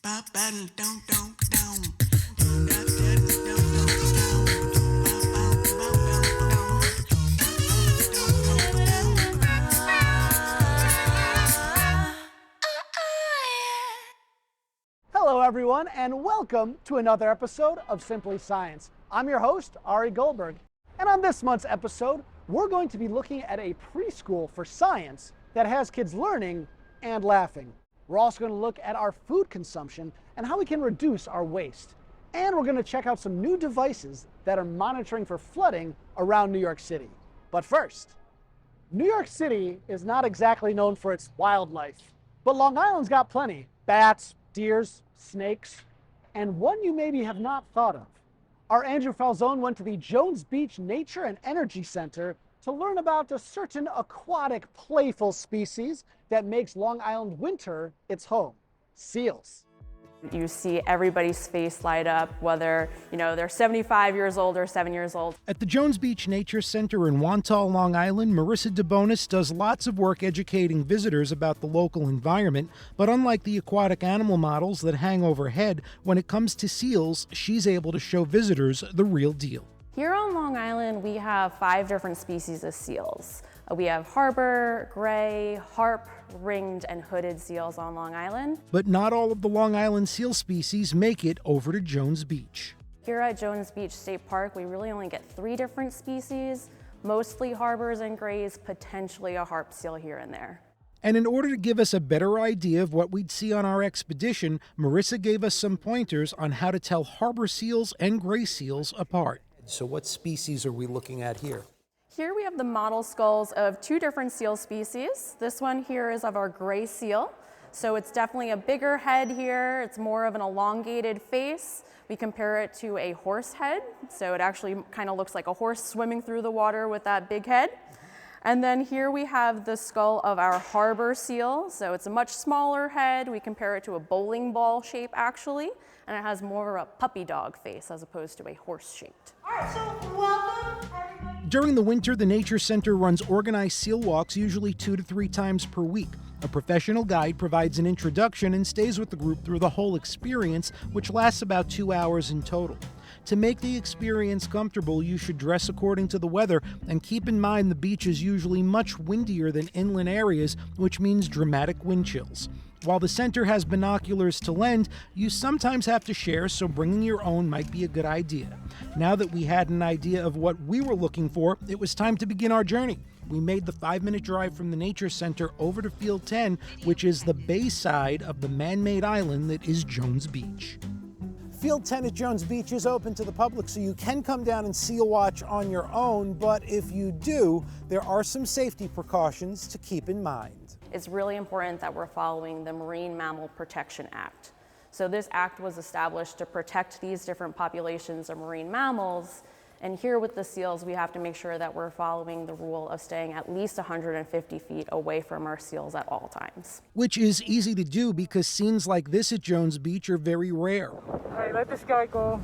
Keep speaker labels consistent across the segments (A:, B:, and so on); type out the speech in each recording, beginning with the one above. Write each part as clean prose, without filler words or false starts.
A: Hello, everyone, and welcome to another episode of Simply Science. I'm your host, Ari Goldberg, and on this month's episode, we're going to be looking at a preschool for science that has kids learning and laughing. We're also going to look at our food consumption and how we can reduce our waste. And we're going to check out some new devices that are monitoring for flooding around New York City. But first, New York City is not exactly known for its wildlife, but Long Island's got plenty. Bats, deers, snakes, and one you maybe have not thought of. Our Andrew Falzone went to the Jones Beach Nature and Energy Center to learn about a certain aquatic, playful species that makes Long Island winter its home: seals.
B: You see everybody's face light up, whether they're 75 years old or 7 years old.
C: At the Jones Beach Nature Center in Wantagh, Long Island, Marissa DeBonis does lots of work educating visitors about the local environment, but unlike the aquatic animal models that hang overhead, when it comes to seals, she's able to show visitors the real deal.
B: Here on Long Island, we have 5 different species of seals. We have harbor, gray, harp, ringed, and hooded seals on Long Island.
C: But not all of the Long Island seal species make it over to Jones Beach.
B: Here at Jones Beach State Park, we really only get 3 different species, mostly harbors and grays, potentially a harp seal here and there.
C: And in order to give us a better idea of what we'd see on our expedition, Marissa gave us some pointers on how to tell harbor seals and gray seals apart. So what species are we looking at here?
B: Here we have the model skulls of 2 different seal species. This one here is of our gray seal. So it's definitely a bigger head here. It's more of an elongated face. We compare it to a horse head. So it actually kind of looks like a horse swimming through the water with that big head. And then here we have the skull of our harbor seal. So it's a much smaller head. We compare it to a bowling ball shape actually. And it has more of a puppy dog face as opposed to a horse shaped.
D: All right, so welcome everybody.
C: During the winter, the Nature Center runs organized seal walks usually 2 to 3 times per week. A professional guide provides an introduction and stays with the group through the whole experience, which lasts about 2 hours in total. To make the experience comfortable, you should dress according to the weather and keep in mind the beach is usually much windier than inland areas, which means dramatic wind chills. While the center has binoculars to lend, you sometimes have to share, so bringing your own might be a good idea. Now that we had an idea of what we were looking for, it was time to begin our journey. We made the 5-minute drive from the Nature Center over to Field 10, which is the bay side of the man-made island that is Jones Beach. Field 10 at Jones Beach is open to the public, so you can come down and seal watch on your own, but if you do, there are some safety precautions to keep in mind.
B: It's really important that we're following the Marine Mammal Protection Act. So this act was established to protect these different populations of marine mammals. And here with the seals, we have to make sure that we're following the rule of staying at least 150 feet away from our seals at all times.
C: Which is easy to do because scenes like this at Jones Beach are very rare.
D: All right, let this guy go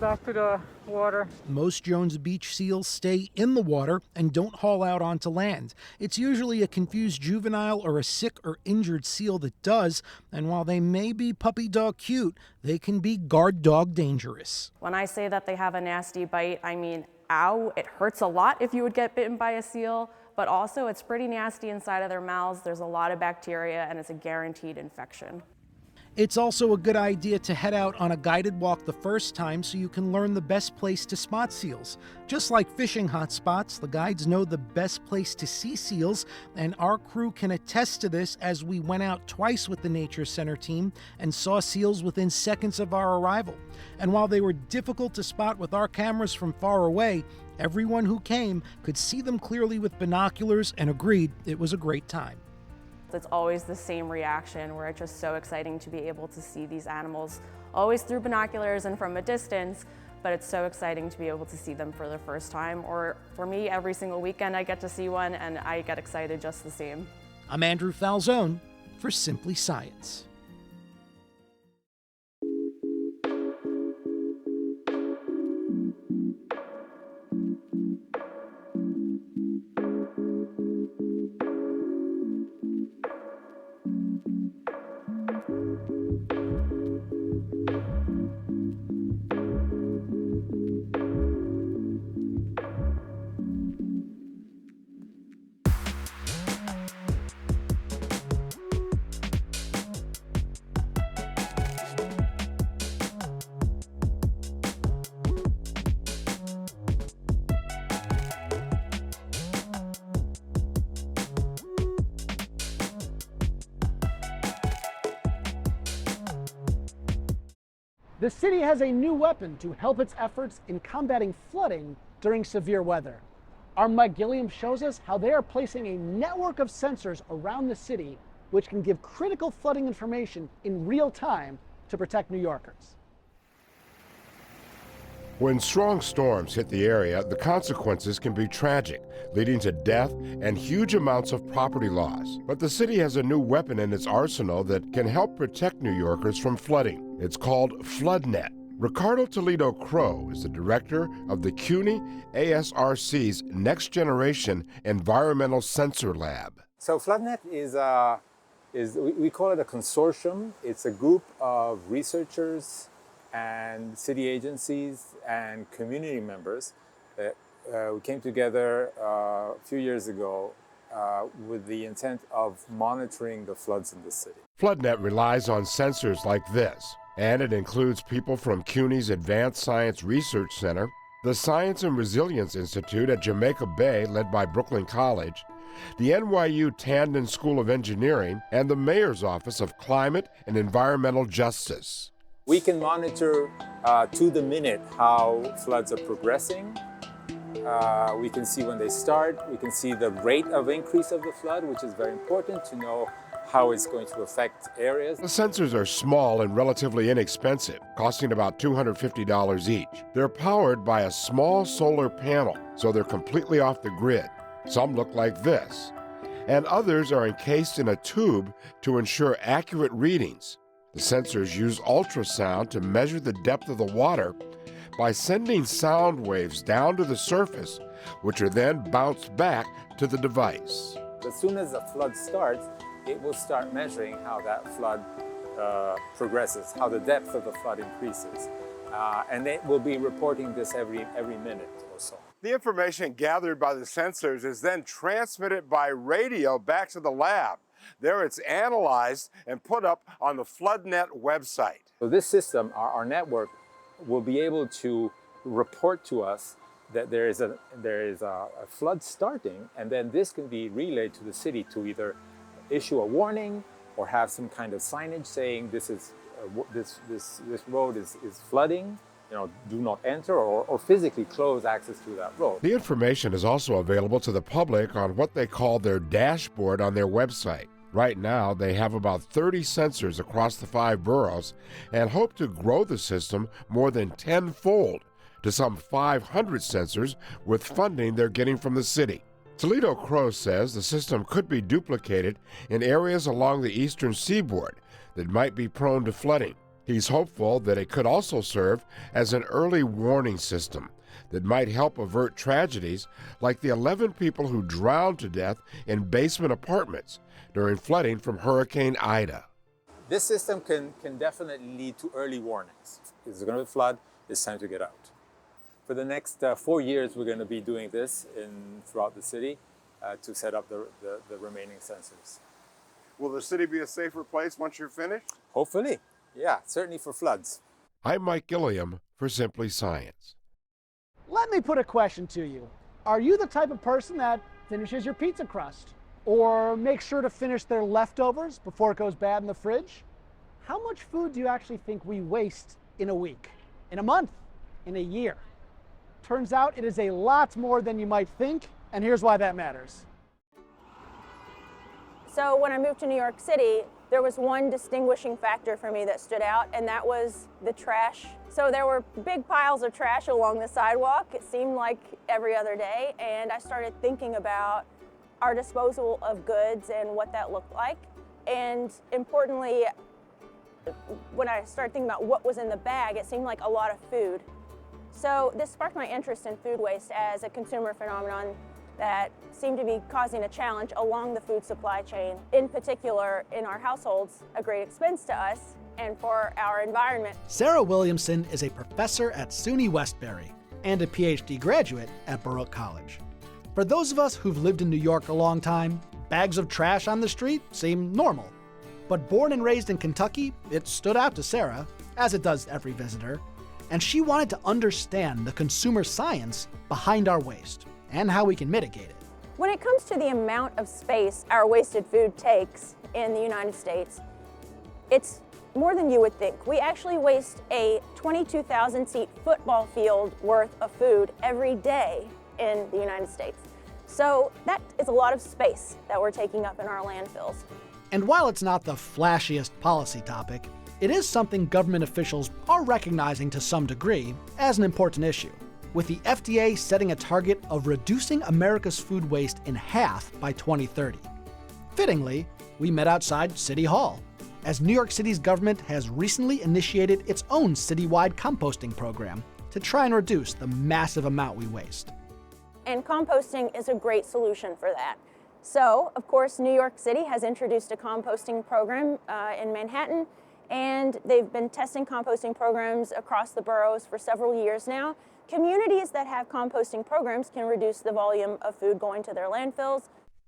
D: back to the water.
C: Most Jones Beach seals stay in the water and don't haul out onto land. It's usually a confused juvenile or a sick or injured seal that does, and while they may be puppy dog cute, they can be guard dog dangerous.
B: When I say that they have a nasty bite, I mean, ow, it hurts a lot if you would get bitten by a seal, but also it's pretty nasty inside of their mouths. There's a lot of bacteria and it's a guaranteed infection.
C: It's also a good idea to head out on a guided walk the first time so you can learn the best place to spot seals. Just like fishing hotspots, the guides know the best place to see seals, and our crew can attest to this as we went out twice with the Nature Center team and saw seals within seconds of our arrival. And while they were difficult to spot with our cameras from far away, everyone who came could see them clearly with binoculars and agreed it was a great time.
B: It's always the same reaction where it's just so exciting to be able to see these animals, always through binoculars and from a distance, but it's so exciting to be able to see them for the first time. Or for me, every single weekend I get to see one and I get excited just the same.
C: I'm Andrew Falzone for Simply Science.
A: The city has a new weapon to help its efforts in combating flooding during severe weather. Our Mike Gilliam shows us how they are placing a network of sensors around the city which can give critical flooding information in real time to protect New Yorkers.
E: When strong storms hit the area, the consequences can be tragic, leading to death and huge amounts of property loss. But the city has a new weapon in its arsenal that can help protect New Yorkers from flooding. It's called FloodNet. Ricardo Toledo Crow is the director of the CUNY ASRC's Next Generation Environmental Sensor Lab.
F: So FloodNet we call it a consortium. It's a group of researchers and city agencies and community members that we came together a few years ago with the intent of monitoring the floods in the city.
E: FloodNet relies on sensors like this, and it includes people from CUNY's Advanced Science Research Center, the Science and Resilience Institute at Jamaica Bay, led by Brooklyn College, the NYU Tandon School of Engineering, and the Mayor's Office of Climate and Environmental Justice.
F: We can monitor to the minute how floods are progressing. We can see when they start. We can see the rate of increase of the flood, which is very important to know how it's going to affect areas.
E: The sensors are small and relatively inexpensive, costing about $250 each. They're powered by a small solar panel, so they're completely off the grid. Some look like this, and others are encased in a tube to ensure accurate readings. The sensors use ultrasound to measure the depth of the water by sending sound waves down to the surface, which are then bounced back to the device.
F: As soon as the flood starts, it will start measuring how that flood progresses, how the depth of the flood increases. And it will be reporting this every minute or so.
E: The information gathered by the sensors is then transmitted by radio back to the lab. There it's analyzed and put up on the FloodNet website.
F: So this system, our network, will be able to report to us that there is a flood starting, and then this can be relayed to the city to either issue a warning or have some kind of signage saying this road is flooding. Do not enter, or physically close access to that road.
E: The information is also available to the public on what they call their dashboard on their website. Right now, they have about 30 sensors across the 5 boroughs and hope to grow the system more than tenfold to some 500 sensors with funding they're getting from the city. Toledo Crow says the system could be duplicated in areas along the eastern seaboard that might be prone to flooding. He's hopeful that it could also serve as an early warning system that might help avert tragedies like the 11 people who drowned to death in basement apartments during flooding from Hurricane Ida.
F: This system can definitely lead to early warnings. If there's going to be a flood, it's time to get out. For the next 4 years, we're going to be doing this throughout the city to set up the remaining sensors.
E: Will the city be a safer place once you're finished?
F: Hopefully. Yeah, certainly for floods.
E: I'm Mike Gilliam for Simply Science.
A: Let me put a question to you. Are you the type of person that finishes your pizza crust or makes sure to finish their leftovers before it goes bad in the fridge? How much food do you actually think we waste in a week, in a month, in a year? Turns out it is a lot more than you might think, and here's why that matters.
G: So when I moved to New York City, there was one distinguishing factor for me that stood out, and that was the trash. So there were big piles of trash along the sidewalk. It seemed like every other day, and I started thinking about our disposal of goods and what that looked like. And importantly, when I started thinking about what was in the bag, it seemed like a lot of food. So this sparked my interest in food waste as a consumer phenomenon that seemed to be causing a challenge along the food supply chain. In particular, in our households, a great expense to us and for our environment.
A: Sarah Williamson is a professor at SUNY Westbury and a PhD graduate at Baruch College. For those of us who've lived in New York a long time, bags of trash on the street seem normal. But born and raised in Kentucky, it stood out to Sarah, as it does every visitor, and she wanted to understand the consumer science behind our waste and how we can mitigate it.
G: When it comes to the amount of space our wasted food takes in the United States, it's more than you would think. We actually waste a 22,000-seat football field worth of food every day in the United States. So that is a lot of space that we're taking up in our landfills.
A: And while it's not the flashiest policy topic, it is something government officials are recognizing to some degree as an important issue, with the FDA setting a target of reducing America's food waste in half by 2030. Fittingly, we met outside City Hall, as New York City's government has recently initiated its own citywide composting program to try and reduce the massive amount we waste.
G: And composting is a great solution for that. So, of course, New York City has introduced a composting program in Manhattan, and they've been testing composting programs across the boroughs for several years now. Communities that have composting programs can reduce the volume of food going to their landfills.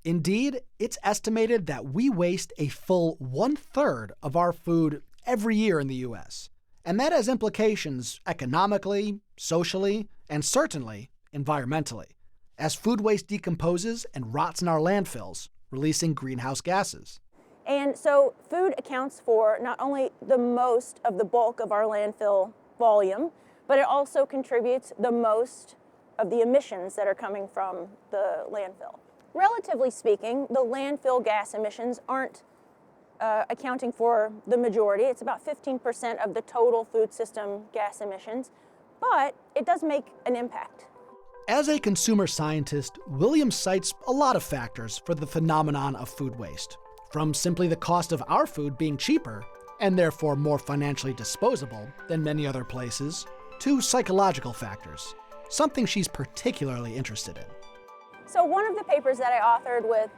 A: Indeed, it's estimated that we waste a full 1/3 of our food every year in the U.S., and that has implications economically, socially, and certainly environmentally, as food waste decomposes and rots in our landfills, releasing greenhouse gases.
G: And so food accounts for not only the most of the bulk of our landfill volume, but it also contributes the most of the emissions that are coming from the landfill. Relatively speaking, the landfill gas emissions aren't accounting for the majority. It's about 15% of the total food system gas emissions, but it does make an impact.
A: As a consumer scientist, Williams cites a lot of factors for the phenomenon of food waste, from simply the cost of our food being cheaper, and therefore more financially disposable than many other places, to psychological factors, something she's particularly interested in.
G: So one of the papers that I authored with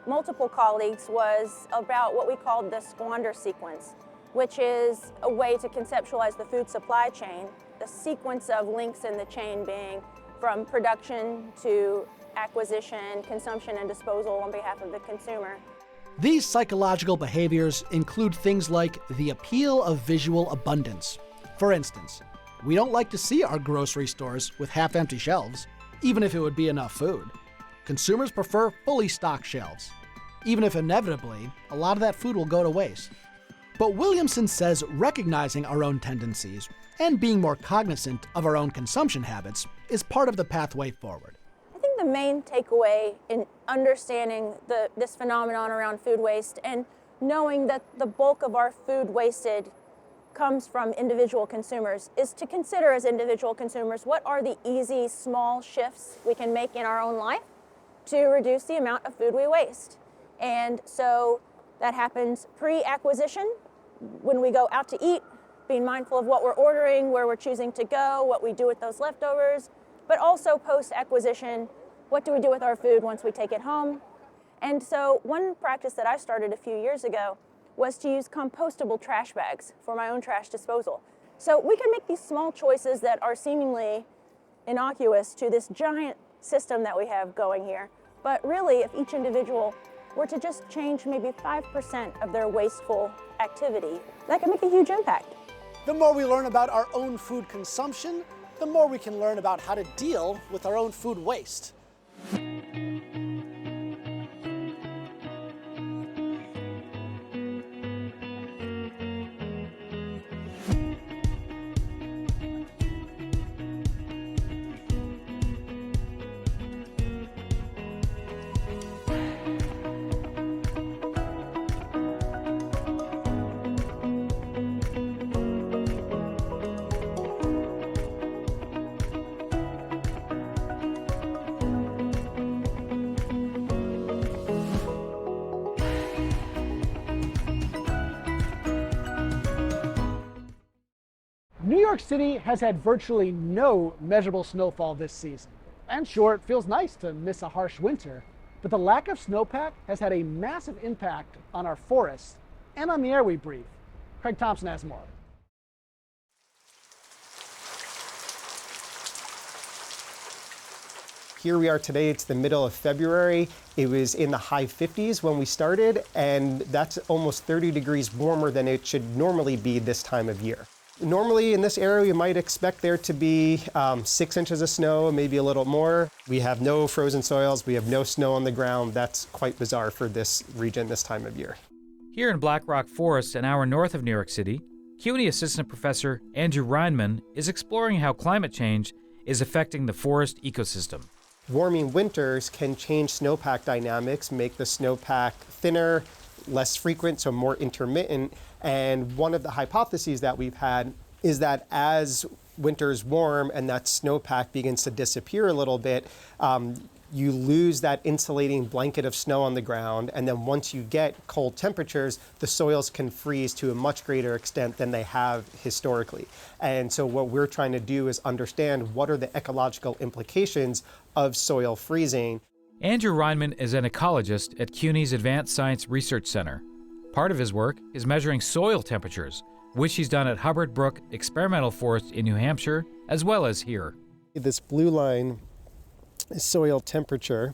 G: multiple colleagues was about what we called the squander sequence, which is a way to conceptualize the food supply chain, the sequence of links in the chain being from production to acquisition, consumption, and disposal on behalf of the consumer.
A: These psychological behaviors include things like the appeal of visual abundance. For instance, we don't like to see our grocery stores with half-empty shelves, even if it would be enough food. Consumers prefer fully stocked shelves, even if inevitably a lot of that food will go to waste. But Williamson says recognizing our own tendencies and being more cognizant of our own consumption habits is part of the pathway forward.
G: I think the main takeaway in understanding this phenomenon around food waste and knowing that the bulk of our food wasted comes from individual consumers is to consider as individual consumers what are the easy, small shifts we can make in our own life to reduce the amount of food we waste. And so that happens pre-acquisition, when we go out to eat, being mindful of what we're ordering, where we're choosing to go, what we do with those leftovers, but also post-acquisition, what do we do with our food once we take it home? And so one practice that I started a few years ago was to use compostable trash bags for my own trash disposal. So we can make these small choices that are seemingly innocuous to this giant system that we have going here. But really, if each individual were to just change maybe 5% of their wasteful activity, that can make a huge impact.
A: The more we learn about our own food consumption, the more we can learn about how to deal with our own food waste. New York City has had virtually no measurable snowfall this season. And sure, it feels nice to miss a harsh winter, but the lack of snowpack has had a massive impact on our forests and on the air we breathe. Craig Thompson has more.
H: Here we are today, it's the middle of February. It was in the high 50s when we started, and that's almost 30 degrees warmer than it should normally be this time of year. Normally in this area, you might expect there to be 6 inches of snow, maybe a little more. We have no frozen soils, we have no snow on the ground. That's quite bizarre for this region this time of year.
I: Here in Black Rock Forest, an hour north of New York City, CUNY Assistant Professor Andrew Reinman is exploring how climate change is affecting the forest ecosystem.
H: Warming winters can change snowpack dynamics, make the snowpack thinner, less frequent, so more intermittent. And one of the hypotheses that we've had is that as winters warm and that snowpack begins to disappear a little bit, you lose that insulating blanket of snow on the ground, and then once you get cold temperatures, the soils can freeze to a much greater extent than they have historically. And so what we're trying to do is understand what are the ecological implications of soil freezing.
I: Andrew Reinman is an ecologist at CUNY's Advanced Science Research Center. Part of his work is measuring soil temperatures, which he's done at Hubbard Brook Experimental Forest in New Hampshire, as well as here.
H: This blue line is soil temperature,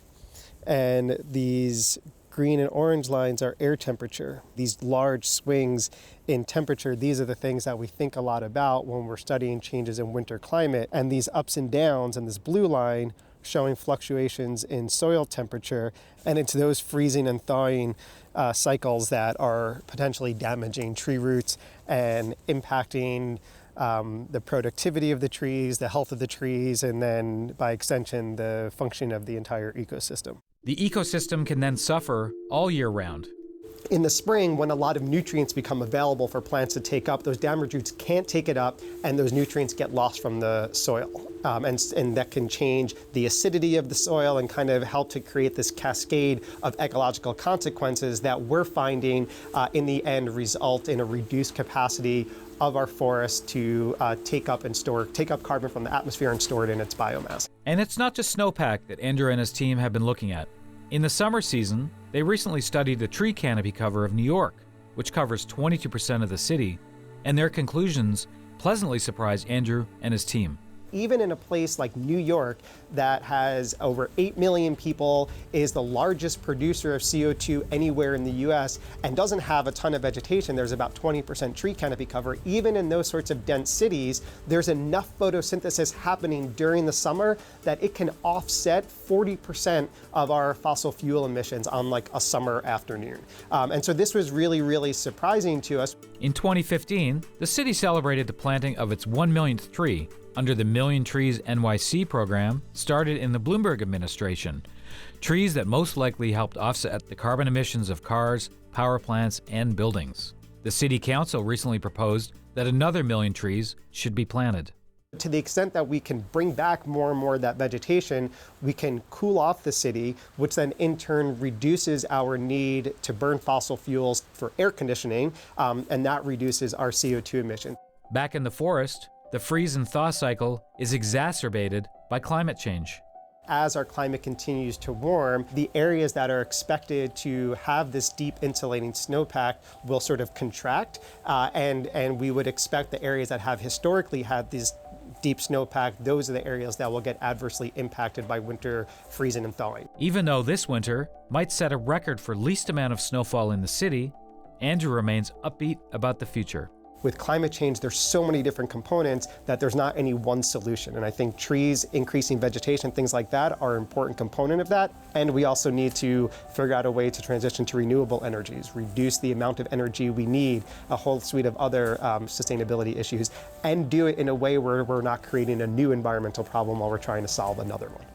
H: and these green and orange lines are air temperature. These large swings in temperature, these are the things that we think a lot about when we're studying changes in winter climate. And these ups and downs and this blue line showing fluctuations in soil temperature, and it's those freezing and thawing cycles that are potentially damaging tree roots and impacting the productivity of the trees, the health of the trees, and then by extension, the functioning of the entire ecosystem.
I: The ecosystem can then suffer all year round.
H: In the spring, when a lot of nutrients become available for plants to take up, those damaged roots can't take it up, and those nutrients get lost from the soil. And that can change the acidity of the soil and kind of help to create this cascade of ecological consequences that we're finding in the end result in a reduced capacity of our forests to take up carbon from the atmosphere and store it in its biomass.
I: And it's not just snowpack that Andrew and his team have been looking at. In the summer season, they recently studied the tree canopy cover of New York, which covers 22% of the city, and their conclusions pleasantly surprised Andrew and his team.
H: Even in a place like New York that has over 8 million people, is the largest producer of CO2 anywhere in the US, and doesn't have a ton of vegetation, there's about 20% tree canopy cover. Even in those sorts of dense cities, there's enough photosynthesis happening during the summer that it can offset 40% of our fossil fuel emissions on like a summer afternoon. And so this was really, really surprising to us.
I: In 2015, the city celebrated the planting of its 1 millionth tree under the Million Trees NYC program started in the Bloomberg administration. Trees that most likely helped offset the carbon emissions of cars, power plants, and buildings. The city council recently proposed that another 1 million trees should be planted.
H: To the extent that we can bring back more and more of that vegetation, we can cool off the city, which then in turn reduces our need to burn fossil fuels for air conditioning, and that reduces our CO2 emissions.
I: Back in the forest, the freeze and thaw cycle is exacerbated by climate change.
H: As our climate continues to warm, the areas that are expected to have this deep insulating snowpack will sort of contract, and we would expect the areas that have historically had these deep snowpack, those are the areas that will get adversely impacted by winter freezing and thawing.
I: Even though this winter might set a record for least amount of snowfall in the city, Andrew remains upbeat about the future.
H: With climate change, there's so many different components that there's not any one solution. And I think trees, increasing vegetation, things like that are an important component of that. And we also need to figure out a way to transition to renewable energies, reduce the amount of energy we need, a whole suite of other sustainability issues, and do it in a way where we're not creating a new environmental problem while we're trying to solve another one.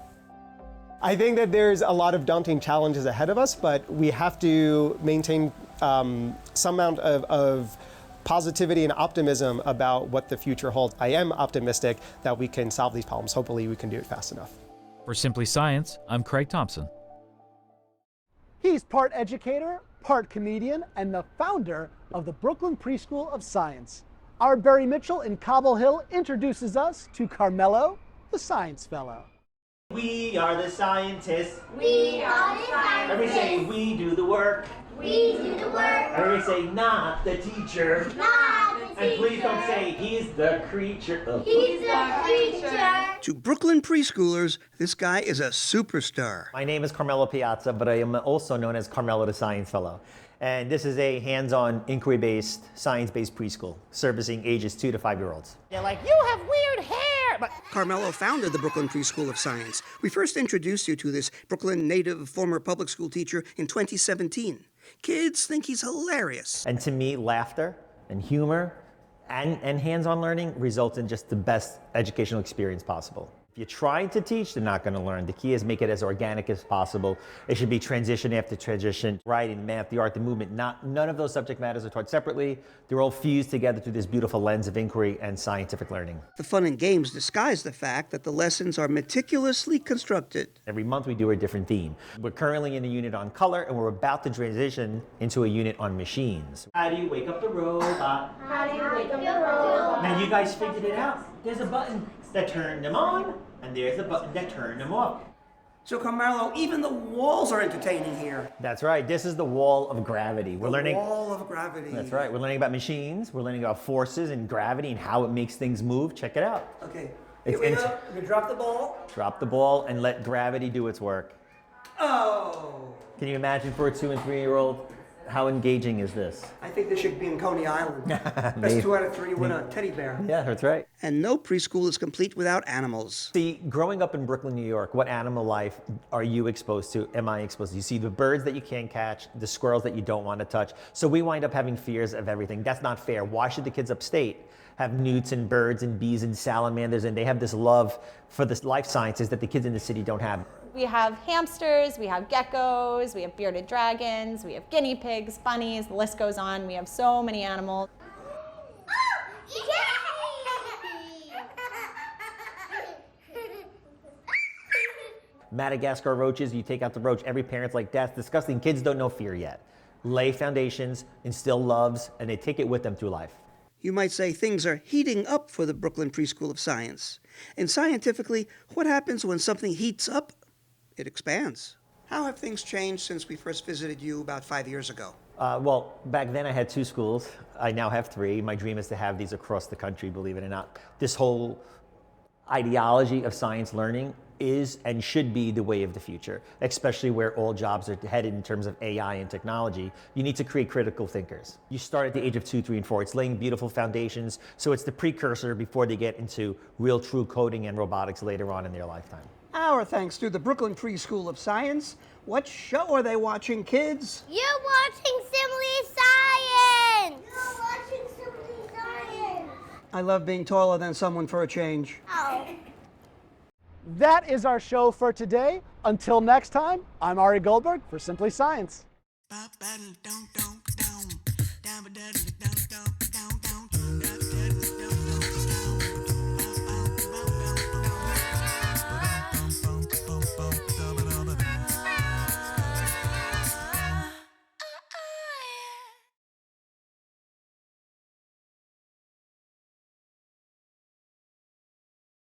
H: I think that there's a lot of daunting challenges ahead of us, but we have to maintain some amount of positivity and optimism about what the future holds. I am optimistic that we can solve these problems. Hopefully we can do it fast enough.
I: For Simply Science, I'm Craig Thompson.
A: He's part educator, part comedian, and the founder of the Brooklyn Preschool of Science. Our Barry Mitchell in Cobble Hill introduces us to Carmelo, the Science Fellow.
J: We are the scientists.
K: We are the scientists.
J: Everybody say, we do the work.
K: We do the work.
J: Everybody say, not the teacher.
K: Not the teacher.
J: And please don't say, he's the creature.
K: He's the creature.
L: To Brooklyn preschoolers, this guy is a superstar.
M: My name is Carmelo Piazza, but I am also known as Carmelo the Science Fellow. And this is a hands-on, inquiry-based, science-based preschool, servicing ages 2 to 5-year-olds.
N: They're like, you have weird hair! But
L: Carmelo founded the Brooklyn Preschool of Science. We first introduced you to this Brooklyn native former public school teacher in 2017. Kids think he's hilarious.
M: And to me, laughter and humor and hands-on learning result in just the best educational experience possible. If you're trying to teach, they're not going to learn. The key is make it as organic as possible. It should be transition after transition, writing, math, the art, the movement. None of those subject matters are taught separately. They're all fused together through this beautiful lens of inquiry and scientific learning.
L: The fun and games disguise the fact that the lessons are meticulously constructed.
M: Every month we do a different theme. We're currently in a unit on color, and we're about to transition into a unit on machines.
J: How do you wake up the robot?
K: How do you wake up the robot?
J: Now you guys figured it out. There's a button that turned them on, and there's a button that turned them off.
L: So, Carmelo, even the walls are entertaining here.
M: That's right. This is the wall of gravity. We're learning.
L: Wall of gravity.
M: That's right. We're learning about machines. We're learning about forces and gravity and how it makes things move. Check it out.
L: Okay.
M: It's
L: Here we go. We drop the ball.
M: Drop the ball and let gravity do its work.
L: Oh.
M: Can you imagine for a 2- and 3-year-old? How engaging is this?
L: I think this should be in Coney Island. Best
M: Maybe.
L: 2 out of 3 win a teddy bear.
M: Yeah, that's right.
L: And no preschool is complete without animals.
M: See, growing up in Brooklyn, New York, what animal life are you exposed to? Am I exposed to? You see the birds that you can't catch, the squirrels that you don't want to touch. So we wind up having fears of everything. That's not fair. Why should the kids upstate have newts and birds and bees and salamanders, and they have this love for the life sciences that the kids in the city don't have?
O: We have hamsters, we have geckos, we have bearded dragons, we have guinea pigs, bunnies, the list goes on. We have so many animals.
M: Madagascar roaches, you take out the roach, every parent's like, that's disgusting. Kids don't know fear yet. Lay foundations, instill loves, and they take it with them through life.
L: You might say things are heating up for the Brooklyn Preschool of Science. And scientifically, what happens when something heats up? It expands. How have things changed since we first visited you about 5 years ago?
M: Well, back then I had 2 schools. I now have 3. My dream is to have these across the country, believe it or not. This whole ideology of science learning is and should be the way of the future, especially where all jobs are headed in terms of AI and technology. You need to create critical thinkers. You start at the age of 2, 3, and 4. It's laying beautiful foundations, so it's the precursor before they get into real true coding and robotics later on in their lifetime.
L: Our thanks to the Brooklyn Preschool of Science. What show are they watching, kids?
K: You're watching Simply Science! You're watching Simply Science!
L: I love being taller than someone for a change.
K: Oh.
A: That is our show for today. Until next time, I'm Ari Goldberg for Simply Science.
L: Ba-ba-dum-dum-dum-dum.